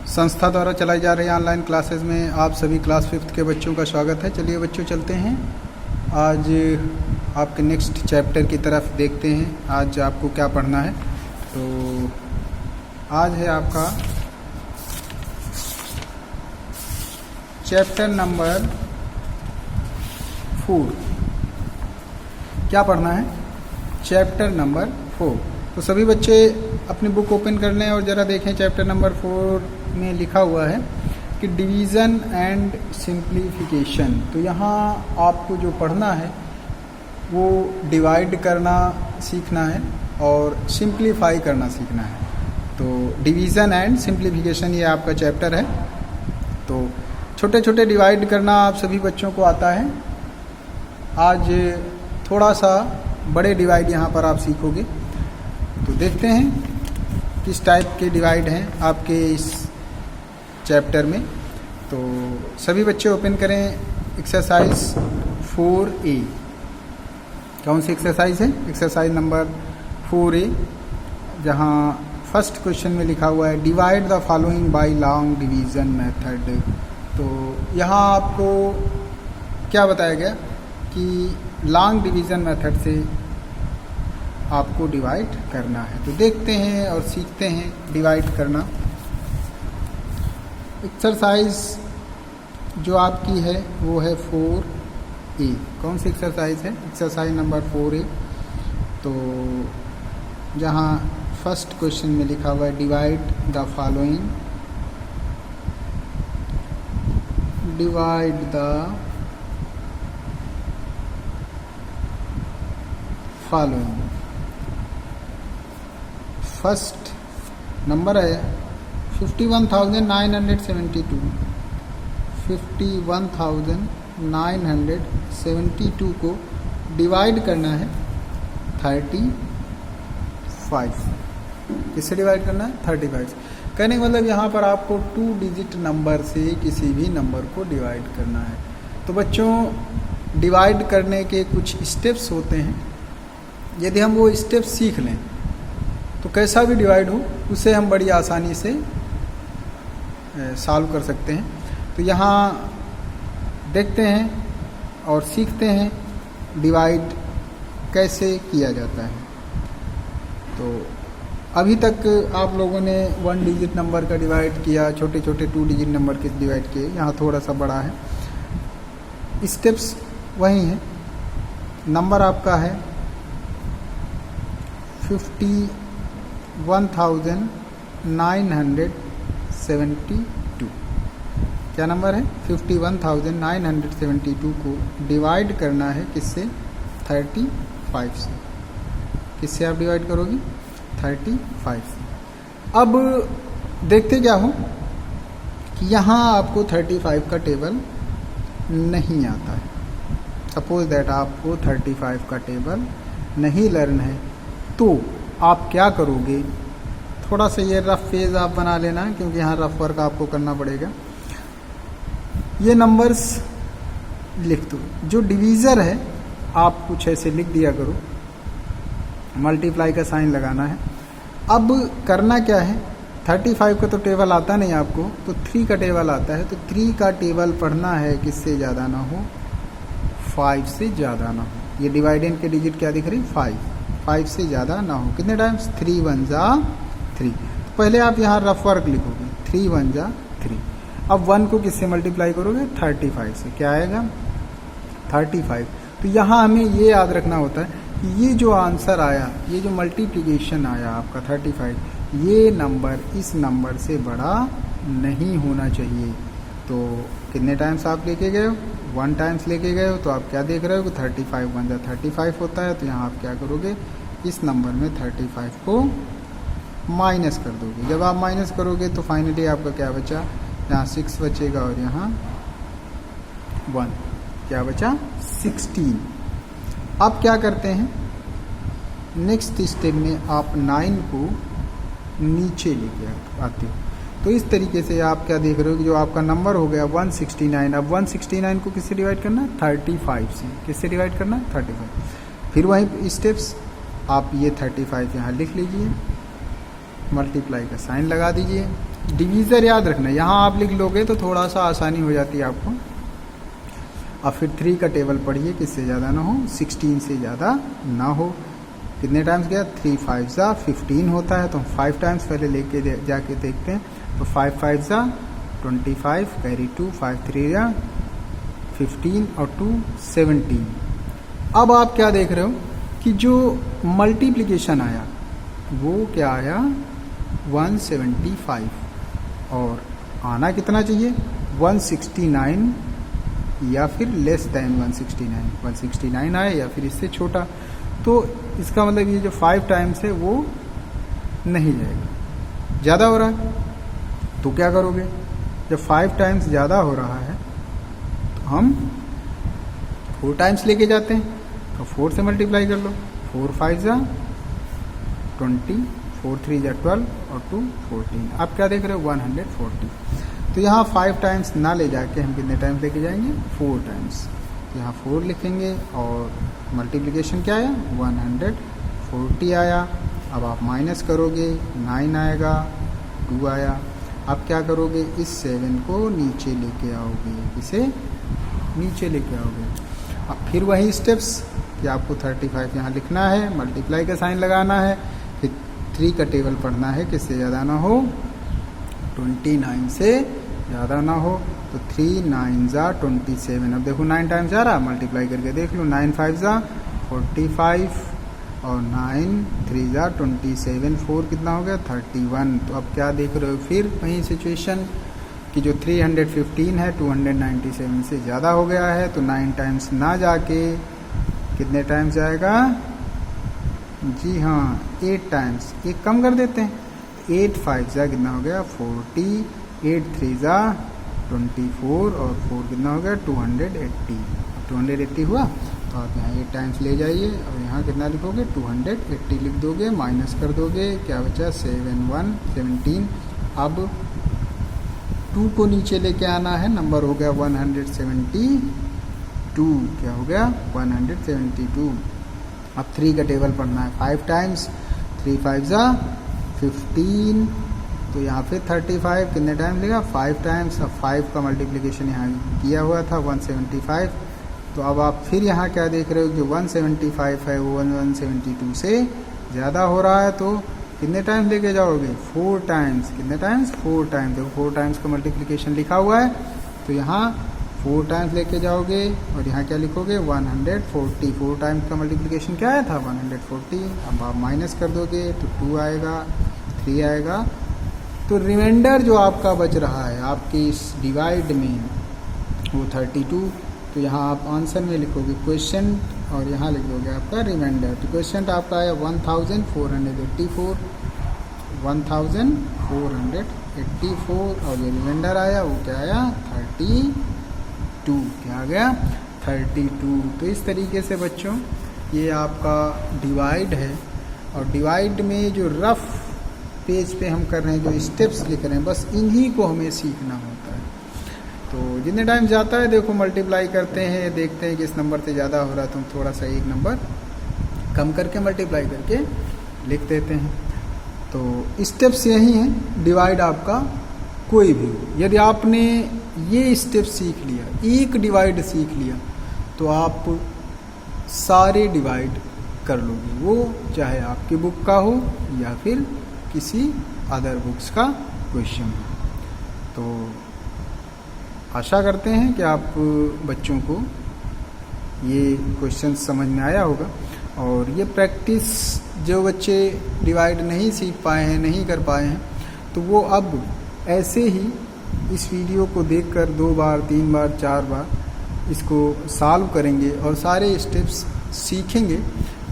संस्था द्वारा चलाई जा रही ऑनलाइन क्लासेस में आप सभी क्लास 5th के बच्चों का स्वागत है। चलिए बच्चों चलते हैं, आज आपके नेक्स्ट चैप्टर की तरफ देखते हैं। आज आपको क्या पढ़ना है, तो आज है आपका चैप्टर नंबर 4। क्या पढ़ना है? Chapter number 4। तो सभी बच्चे अपनी बुक ओपन कर लें और ज़रा देखें चैप्टर नंबर 4 में लिखा हुआ है कि डिवीज़न एंड सिंप्लीफिकेशन। तो यहाँ आपको जो पढ़ना है वो डिवाइड करना सीखना है और सिंप्लीफाई करना सीखना है। तो डिवीज़न एंड सिंप्लीफिकेशन ये आपका चैप्टर है। तो छोटे छोटे डिवाइड करना आप सभी बच्चों को आता है। आज थोड़ा सा बड़े डिवाइड यहाँ पर आप सीखोगे। तो देखते हैं किस टाइप के डिवाइड हैं आपके इस चैप्टर में। तो सभी बच्चे ओपन करें एक्सरसाइज 4A। कौन सी एक्सरसाइज है? एक्सरसाइज नंबर 4A, जहाँ फर्स्ट क्वेश्चन में लिखा हुआ है divide the following bye long division method. तो यहाँ आपको क्या बताया गया कि लॉन्ग डिवीज़न मेथड से आपको डिवाइड करना है। तो देखते हैं और सीखते हैं डिवाइड करना। एक्सरसाइज जो आपकी है वो है 4A। कौन सी एक्सरसाइज है? Exercise number 4A। तो जहाँ फर्स्ट क्वेश्चन में लिखा हुआ है divide the following, divide the following. First number है 51,972। 51,972 को डिवाइड करना है 35। किससे डिवाइड करना है? 35। कहने का मतलब यहाँ पर आपको 2 डिजिट नंबर से किसी भी नंबर को डिवाइड करना है। तो बच्चों डिवाइड करने के कुछ स्टेप्स होते हैं। यदि हम वो स्टेप्स सीख लें तो कैसा भी डिवाइड हो उसे हम बड़ी आसानी से सॉल्व कर सकते हैं। तो यहाँ देखते हैं और सीखते हैं डिवाइड कैसे किया जाता है। तो अभी तक आप लोगों ने 1 डिजिट नंबर का डिवाइड किया, छोटे छोटे 2 डिजिट नंबर के डिवाइड किए। यहाँ थोड़ा सा बड़ा है, स्टेप्स वही हैं। नंबर आपका है 51,972। क्या नंबर है? 51,972 को डिवाइड करना है किससे? 35 से। किससे आप डिवाइड करोगे? 35 से। अब देखते क्या हो कि यहाँ आपको 35 का टेबल नहीं आता है। सपोज दैट आपको 35 का टेबल नहीं लर्न है, तो आप क्या करोगे? थोड़ा सा ये रफ पेज आप बना लेना, क्योंकि यहाँ रफ वर्क आपको करना पड़ेगा। ये नंबर्स लिख दो। जो डिवीज़र है आप कुछ ऐसे लिख दिया करो, मल्टीप्लाई का साइन लगाना है। अब करना क्या है? 35 का तो टेबल आता नहीं आपको, तो 3 का टेबल आता है। तो 3 का टेबल पढ़ना है किससे ज़्यादा ना हो? 5 से ज़्यादा ना हो। ये डिवाइडेंड के डिजिट क्या दिख रही? 5 से ज़्यादा ना हो। कितने टाइम्स? 3 1 जा 3। पहले आप यहाँ रफ वर्क लिखोगे, 3 1 जा 3। अब 1 को किससे मल्टीप्लाई करोगे? 35 से। क्या आएगा? 35। तो यहाँ हमें ये याद रखना होता है कि ये जो आंसर आया, ये जो मल्टीप्लिकेशन आया आपका 35, ये नंबर इस नंबर से बड़ा नहीं होना चाहिए। तो कितने टाइम्स आप लेके गए हो? 1 टाइम्स लेके गए हो। तो आप क्या देख रहे हो कि 35 1 जा 35 होता है। तो यहाँ आप क्या करोगे? इस नंबर में 35 को माइनस कर दोगे। जब आप माइनस करोगे तो फाइनली आपका क्या बचा? यहाँ 6 बचेगा और यहाँ 1। क्या बचा? 16। अब क्या करते हैं? नेक्स्ट स्टेप में आप 9 को नीचे लेके आते हो। तो इस तरीके से आप क्या देख रहे हो कि जो आपका नंबर हो गया 169। अब 169 को किससे डिवाइड करना है? 35 से। किससे डिवाइड करना है? 35। फिर वही स्टेप्स आप ये 35 यहाँ लिख लीजिए, मल्टीप्लाई का साइन लगा दीजिए। डिवीज़र याद रखना, यहाँ आप लिख लोगे तो थोड़ा सा आसानी हो जाती है आपको। अब फिर 3 का टेबल पढ़िए, किससे ज़्यादा ना हो, 16 से ज़्यादा ना हो। कितने टाइम्स गया, 3 5 ज़ा 15 होता है, तो हम 5 टाइम्स पहले लेके जाके देखते हैं। तो 5 5 ज़ा 25, कैरी 2, 5 3 ज़ा 15 और 2 17। अब आप क्या देख रहे हो कि जो मल्टीप्लिकेशन आया वो क्या आया, 175, और आना कितना चाहिए, 169 या फिर लेस देन 169 आए या फिर इससे छोटा। तो इसका मतलब ये जो 5 टाइम्स है वो नहीं जाएगा, ज़्यादा हो रहा है। तो क्या करोगे, जब 5 टाइम्स ज़्यादा हो रहा है तो हम 4 टाइम्स लेके जाते हैं, तो 4 से मल्टीप्लाई कर लो, 4 5 ज़ा 20, 4 3 ज़ा 12 और 2 14। आप क्या देख रहे हो, 140। तो यहाँ 5 टाइम्स ना ले जाके हम कितने टाइम्स लेके जाएंगे, 4 टाइम्स। तो यहाँ 4 लिखेंगे और मल्टीप्लिकेशन क्या आया, 140 आया। अब आप माइनस करोगे, 9 आएगा, 2 आया। अब क्या करोगे, इस 7 को नीचे लेके आओगे, इसे नीचे लेके आओगे। अब फिर वही स्टेप्स कि आपको 35 यहाँ लिखना है, मल्टीप्लाई का साइन लगाना है, फिर 3 का टेबल पढ़ना है, किससे ज़्यादा ना हो, 29 से ज़्यादा ना हो। तो 3 9 ज़ा 27। अब देखो 9 टाइम्स जा रहा, मल्टीप्लाई करके देख लो, 9 5 ज़ा 45 और 9 3 ज़ा 27, 4 कितना हो गया, 31। तो अब क्या देख रहे हो, फिर वही सिचुएशन कि जो 315 है 297 से ज़्यादा हो गया है। तो 9 टाइम्स ना जाके कितने टाइम्स जाएगा, जी हाँ 8 टाइम्स, एक कम कर देते हैं, 8 5 ज़ा कितना हो गया, 40, 8 3 ज़ा 24 और 4 कितना हो गया, 280। 280 हुआ, तो आप यहाँ 8 टाइम्स ले जाइए और यहाँ कितना लिखोगे, 280 लिख दोगे, माइनस कर दोगे, क्या बचा, 7 1 17। अब 2 को नीचे लेके आना है, नंबर हो गया 172, क्या हो गया, 172। अब 3 का टेबल पढ़ना है, 5 टाइम्स, 3 5 ज़ा 15। तो यहाँ पे 35 कितने टाइम लेगा, 5 टाइम्स। अब 5 का मल्टीप्लिकेशन यहाँ किया हुआ था 175। तो अब आप फिर यहाँ क्या देख रहे हो, जो 175 है वो 172 से ज़्यादा हो रहा है। तो कितने टाइम्स लेके जाओगे, 4 टाइम्स। कितने टाइम्स, 4 टाइम्स। देखो 4 टाइम्स का मल्टीप्लिकेशन लिखा हुआ है, तो यहाँ 4 टाइम्स लेके जाओगे और यहाँ क्या लिखोगे, 140। 4 टाइम्स का मल्टीप्लिकेशन क्या आया था, 140। अब आप माइनस कर दोगे तो 2 आएगा, 3 आएगा। तो रिमाइंडर जो आपका बच रहा है आपके इस डिवाइड में वो 32। तो यहाँ आप आंसर में लिखोगे क्वेश्चन और यहाँ लिख दोगे आपका रिमाइंडर। तो क्वेश्चन आपका आया 1484, 1484 और जो रिमाइंडर आया वो क्या आया, 32। क्या आ गया, 32। तो इस तरीके से बच्चों ये आपका डिवाइड है, और डिवाइड में जो रफ पेज पे हम कर रहे हैं, जो स्टेप्स लिख रहे हैं, बस इन्हीं को हमें सीखना होता है। तो जितने टाइम जाता है देखो मल्टीप्लाई करते हैं, देखते हैं कि इस नंबर से ज़्यादा हो रहा है तो हम थोड़ा सा एक नंबर कम करके मल्टीप्लाई करके लिख देते हैं। तो स्टेप्स यही हैं डिवाइड आपका कोई भी हो। यदि आपने ये स्टेप सीख लिया, एक डिवाइड सीख लिया, तो आप सारे डिवाइड कर लोगे, वो चाहे आपकी बुक का हो या फिर किसी अदर बुक्स का क्वेश्चन हो। तो आशा करते हैं कि आप बच्चों को ये क्वेश्चन समझ में आया होगा। और ये प्रैक्टिस जो बच्चे डिवाइड नहीं सीख पाए हैं, नहीं कर पाए हैं, तो वो अब ऐसे ही इस वीडियो को देखकर 2 बार 3 बार 4 बार इसको सॉल्व करेंगे और सारे स्टेप्स सीखेंगे।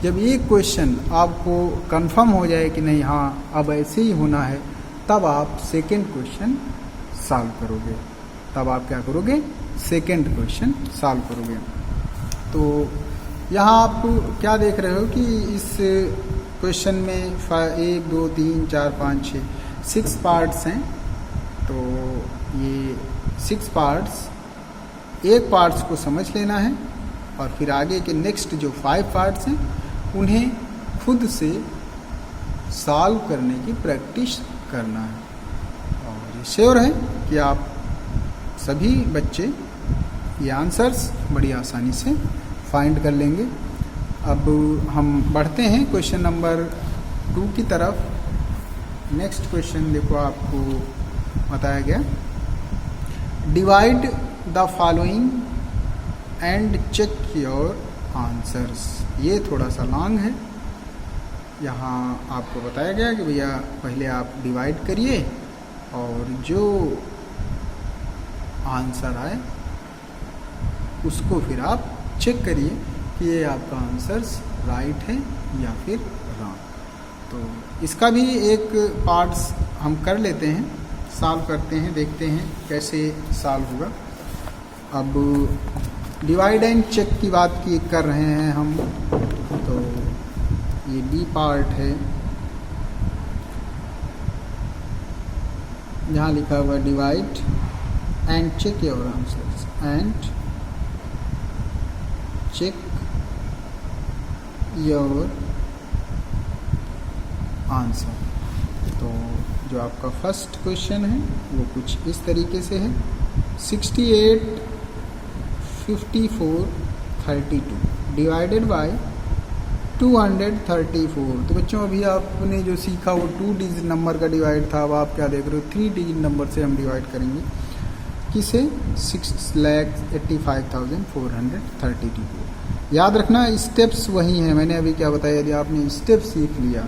जब ये क्वेश्चन आपको कंफर्म हो जाए कि नहीं हाँ अब ऐसे ही होना है, तब आप सेकंड क्वेश्चन सॉल्व करोगे। तब आप क्या करोगे, सेकंड क्वेश्चन सॉल्व करोगे। तो यहाँ आप क्या देख रहे हो कि इस क्वेश्चन में 1 2 3 4 5 6 पार्ट्स हैं। तो ये 6 पार्ट्स, एक पार्ट्स को समझ लेना है और फिर आगे के नेक्स्ट जो 5 पार्ट्स हैं उन्हें खुद से सॉल्व करने की प्रैक्टिस करना है। और श्योर है कि आप सभी बच्चे ये आंसर्स बड़ी आसानी से फाइंड कर लेंगे। अब हम बढ़ते हैं क्वेश्चन नंबर 2 की तरफ। नेक्स्ट क्वेश्चन देखो, आपको बताया गया divide the following and check your answers. ये थोड़ा सा लॉन्ग है। यहाँ आपको बताया गया कि भैया पहले आप डिवाइड करिए और जो आंसर आए उसको फिर आप चेक करिए कि ये आपका आंसर्स राइट है या फिर रॉन्ग। तो इसका भी एक पार्ट्स हम कर लेते हैं, सॉल्व करते हैं, देखते हैं कैसे सॉल्व होगा। अब डिवाइड एंड चेक की बात की कर रहे हैं हम, तो ये डी पार्ट है। यहाँ लिखा हुआ divide and check your answers and check your answer. तो जो आपका फर्स्ट क्वेश्चन है वो कुछ इस तरीके से है 68 54 32 डिवाइडेड बाय 234। तो बच्चों अभी आपने जो सीखा वो 2 डिजिट नंबर का डिवाइड था, अब आप क्या देख रहे हो 3 डिजिट नंबर से हम डिवाइड करेंगे। किसे? 6,85,432 को। याद रखना स्टेप्स वही हैं, मैंने अभी क्या बताया, यदि आपने स्टेप सीख लिया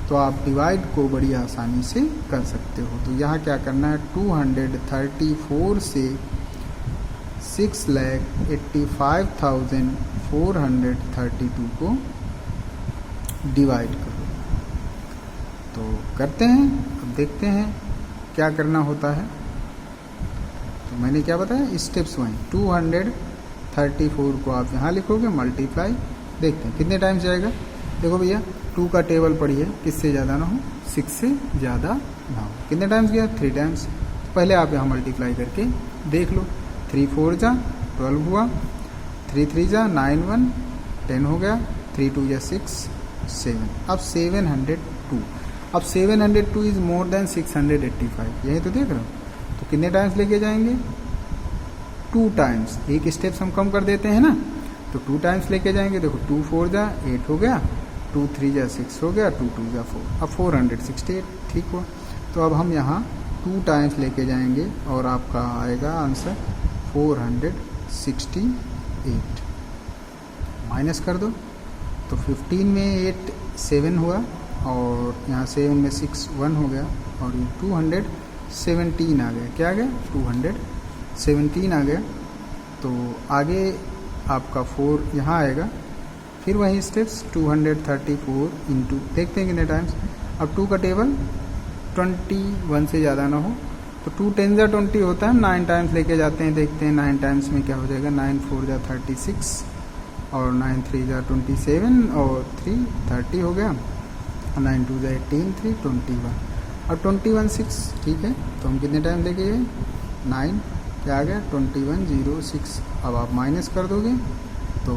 तो आप डिवाइड को बड़ी आसानी से कर सकते हो। तो यहाँ क्या करना है, 234 से 6,85,432 को डिवाइड करो। तो करते हैं, अब देखते हैं क्या करना होता है। तो मैंने क्या बताया, स्टेप्स वहीं 234 को आप यहाँ लिखोगे, मल्टीप्लाई, देखते हैं कितने टाइम्स जाएगा। देखो भैया 2 का टेबल पढ़िए, किससे ज़्यादा ना हो, 6 से ज़्यादा ना हो। कितने टाइम्स गया, 3 टाइम्स। तो पहले आप यहाँ मल्टीप्लाई करके देख लो। 3 4 जा 12 हुआ, 3 3 जा 9 1 10 हो गया, 3 2 जा 6 7। अब 702, अब 702 इज़ मोर देन 685, यही तो देख रहे हो। तो कितने टाइम्स लेके जाएंगे, 2 टाइम्स। एक स्टेप्स हम कम कर देते हैं ना, तो 2 टाइम्स लेके जाएंगे। देखो 2 4 जा 8 हो गया, 2 3 जा 6 हो गया, 2 2 जा 4, अब 468, ठीक हुआ। तो अब हम यहाँ 2 टाइम्स लेके जाएंगे और आपका आएगा आंसर 468। माइनस कर दो, तो 15 में 8 7 हुआ और यहाँ 7 में 6 1 हो गया और ये 217 आ गया। क्या आ गया, 217 आ गया। तो आगे आपका 4 यहाँ आएगा, फिर वही स्टेप्स 234 इंटू, देखते हैं कितने टाइम्स। अब 2 का टेबल 21 से ज़्यादा ना हो, तो 2 10 जा 20 होता है, 9 टाइम्स लेके जाते हैं, देखते हैं 9 टाइम्स में क्या हो जाएगा। 9 4 जा 36 और 9 3 जा 27 और 3 30 हो गया, 9 2 जा 18 3 21 और 21 6, ठीक है। तो हम कितने टाइम लेके गए, 9, क्या आ गया 21 0 6। अब आप माइनस कर दोगे तो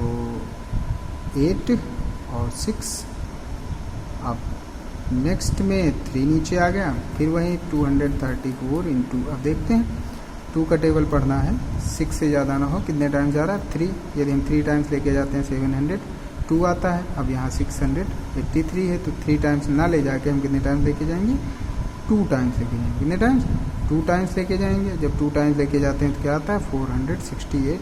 8 और 6, अब नेक्स्ट में 3 नीचे आ गया, फिर वही 234 इंटू, अब देखते हैं 2 का टेबल पढ़ना है, 6 से ज़्यादा ना हो, कितने टाइम्स जा रहा है 3। यदि हम 3 टाइम्स लेके जाते हैं 702 आता है। अब यहाँ 683 है, तो 3 टाइम्स ना ले जाके हम कितने टाइम्स लेके जाएंगे, 2 टाइम्स लेके जाएंगे। कितने टाइम्स, 2 टाइम्स लेके जाएंगे। जब 2 टाइम्स लेके जाते हैं तो क्या आता है 468।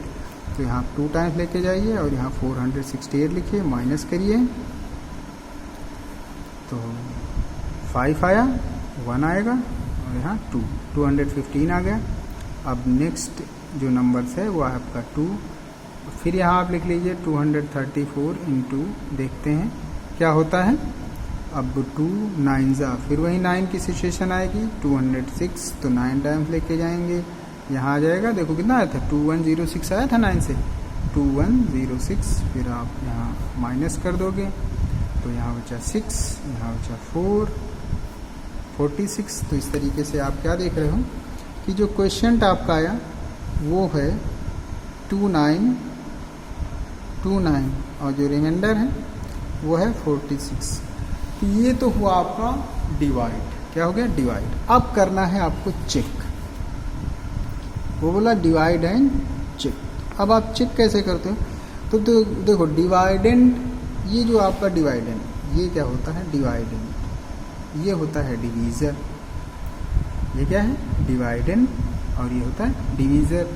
तो यहाँ 2 टाइम्स लेके जाइए और यहाँ 468 लिखिए, माइनस करिए, तो 5 आया, 1 आएगा और यहाँ 215 आ गया। अब नेक्स्ट जो नंबर्स है वो आपका 2, फिर यहाँ आप लिख लीजिए 234 इंटू, देखते हैं क्या होता है। अब 2 9 जा, फिर वही 9 की सिचुएशन आएगी, 206, तो 9 टाइम्स लेके जाएंगे, यहाँ आ जाएगा। देखो कितना आया था, 2106 आया था 9 से, 2106। फिर आप यहाँ माइनस कर दोगे तो यहाँ बचा 6, यहाँ बचा 4 46। तो इस तरीके से आप क्या देख रहे हो कि जो क्वेश्चन आपका आया वो है 2929 और जो रिमाइंडर है वो है 46। तो ये तो हुआ आपका डिवाइड, क्या हो गया डिवाइड। अब करना है आपको चेक। वो बोला डिवाइड एंड चेक। अब आप चेक कैसे करते हो? तो देखो डिवाइडेंड, ये जो आपका डिवाइडेंड, ये क्या होता है? डिवाइडेंड। ये होता है डिवीज़र। ये क्या है? डिवाइडेंड। और ये होता है डिवीज़र।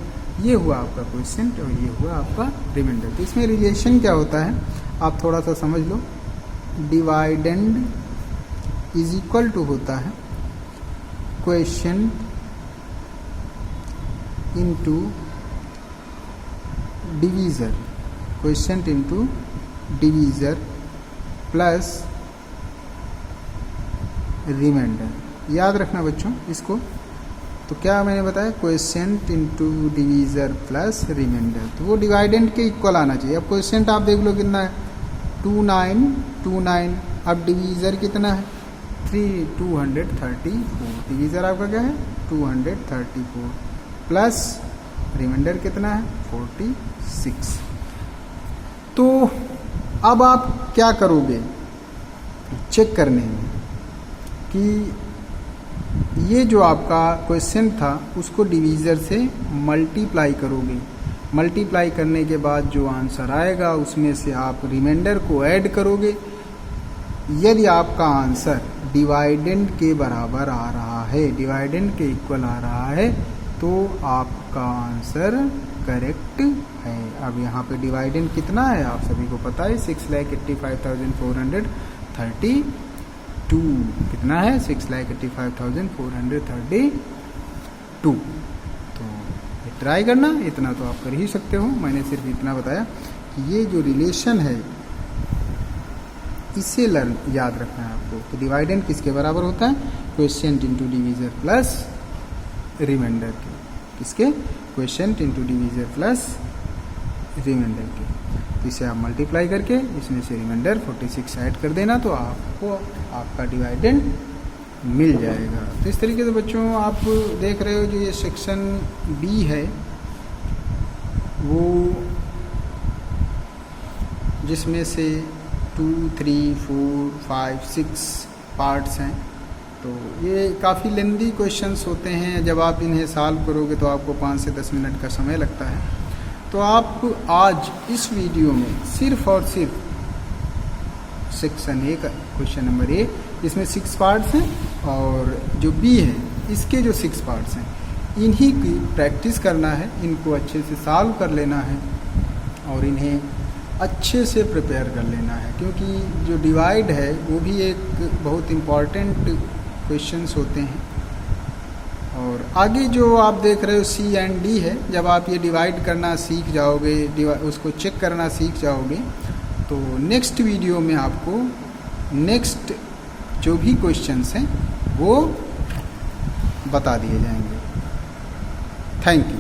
ये हुआ आपका क्वेश्चन और ये हुआ आपका रिमाइंडर। तो इसमें रिलेशन क्या होता है आप थोड़ा सा समझ लो। डिवाइडेंड इज इक्वल टू होता है quotient into divisor, quotient into divisor plus remainder. याद रखना बच्चों इसको। तो क्या मैंने बताया? Quotient into divisor plus remainder. तो वो डिवाइडेंड के इक्वल आना चाहिए। अब क्वेश्चन आप देख लो कितना है? 2929। अब डिवीज़र कितना है? 234। डिवीज़र आपका क्या है? 234 प्लस रिमाइंडर कितना है? 46। तो अब आप क्या करोगे चेक करने में कि ये जो आपका क्वेश्चन था उसको डिवीज़र से मल्टीप्लाई करोगे। मल्टीप्लाई करने के बाद जो आंसर आएगा उसमें से आप रिमाइंडर को ऐड करोगे। यदि आपका आंसर डिवाइडेंड के बराबर आ रहा है, डिवाइडेंड के इक्वल आ रहा है, तो आपका आंसर करेक्ट है। अब यहाँ पे डिवाइडेंड कितना है आप सभी को पता है? 6,85,432। कितना है? 6,85,432। तो ट्राई करना, इतना तो आप कर ही सकते हो। मैंने सिर्फ इतना बताया कि ये जो रिलेशन है इसे याद रखना है आपको कि डिवाइडेंड किसके बराबर होता है? Quotient into divisor plus remainder के। किसके? Quotient into divisor plus remainder के। तो इसे आप मल्टीप्लाई करके इसमें से रिमाइंडर 46 ऐड कर देना तो आपको आपका डिवाइडेंड मिल जाएगा। तो इस तरीके से बच्चों आप देख रहे हो जो ये सेक्शन बी है वो जिसमें से 2, 3, 4, 5, 6 पार्ट्स हैं। तो ये काफ़ी लेंदी क्वेश्चंस होते हैं। जब आप इन्हें सॉल्व करोगे तो आपको 5 से 10 मिनट का समय लगता है। तो आप आज इस वीडियो में सिर्फ और सिर्फ सेक्शन ए का क्वेश्चन नंबर ए, इसमें 6 पार्ट्स हैं, और जो बी है इसके जो 6 पार्ट्स हैं इन्हीं की प्रैक्टिस करना है। इनको अच्छे से सॉल्व कर लेना है और इन्हें अच्छे से प्रिपेयर कर लेना है, क्योंकि जो डिवाइड है वो भी एक बहुत इम्पॉर्टेंट क्वेश्चंस होते हैं। और आगे जो आप देख रहे हो सी एंड डी है, जब आप ये डिवाइड करना सीख जाओगे, उसको चेक करना सीख जाओगे, तो नेक्स्ट वीडियो में आपको नेक्स्ट जो भी क्वेश्चंस हैं वो बता दिए जाएंगे। Thank you.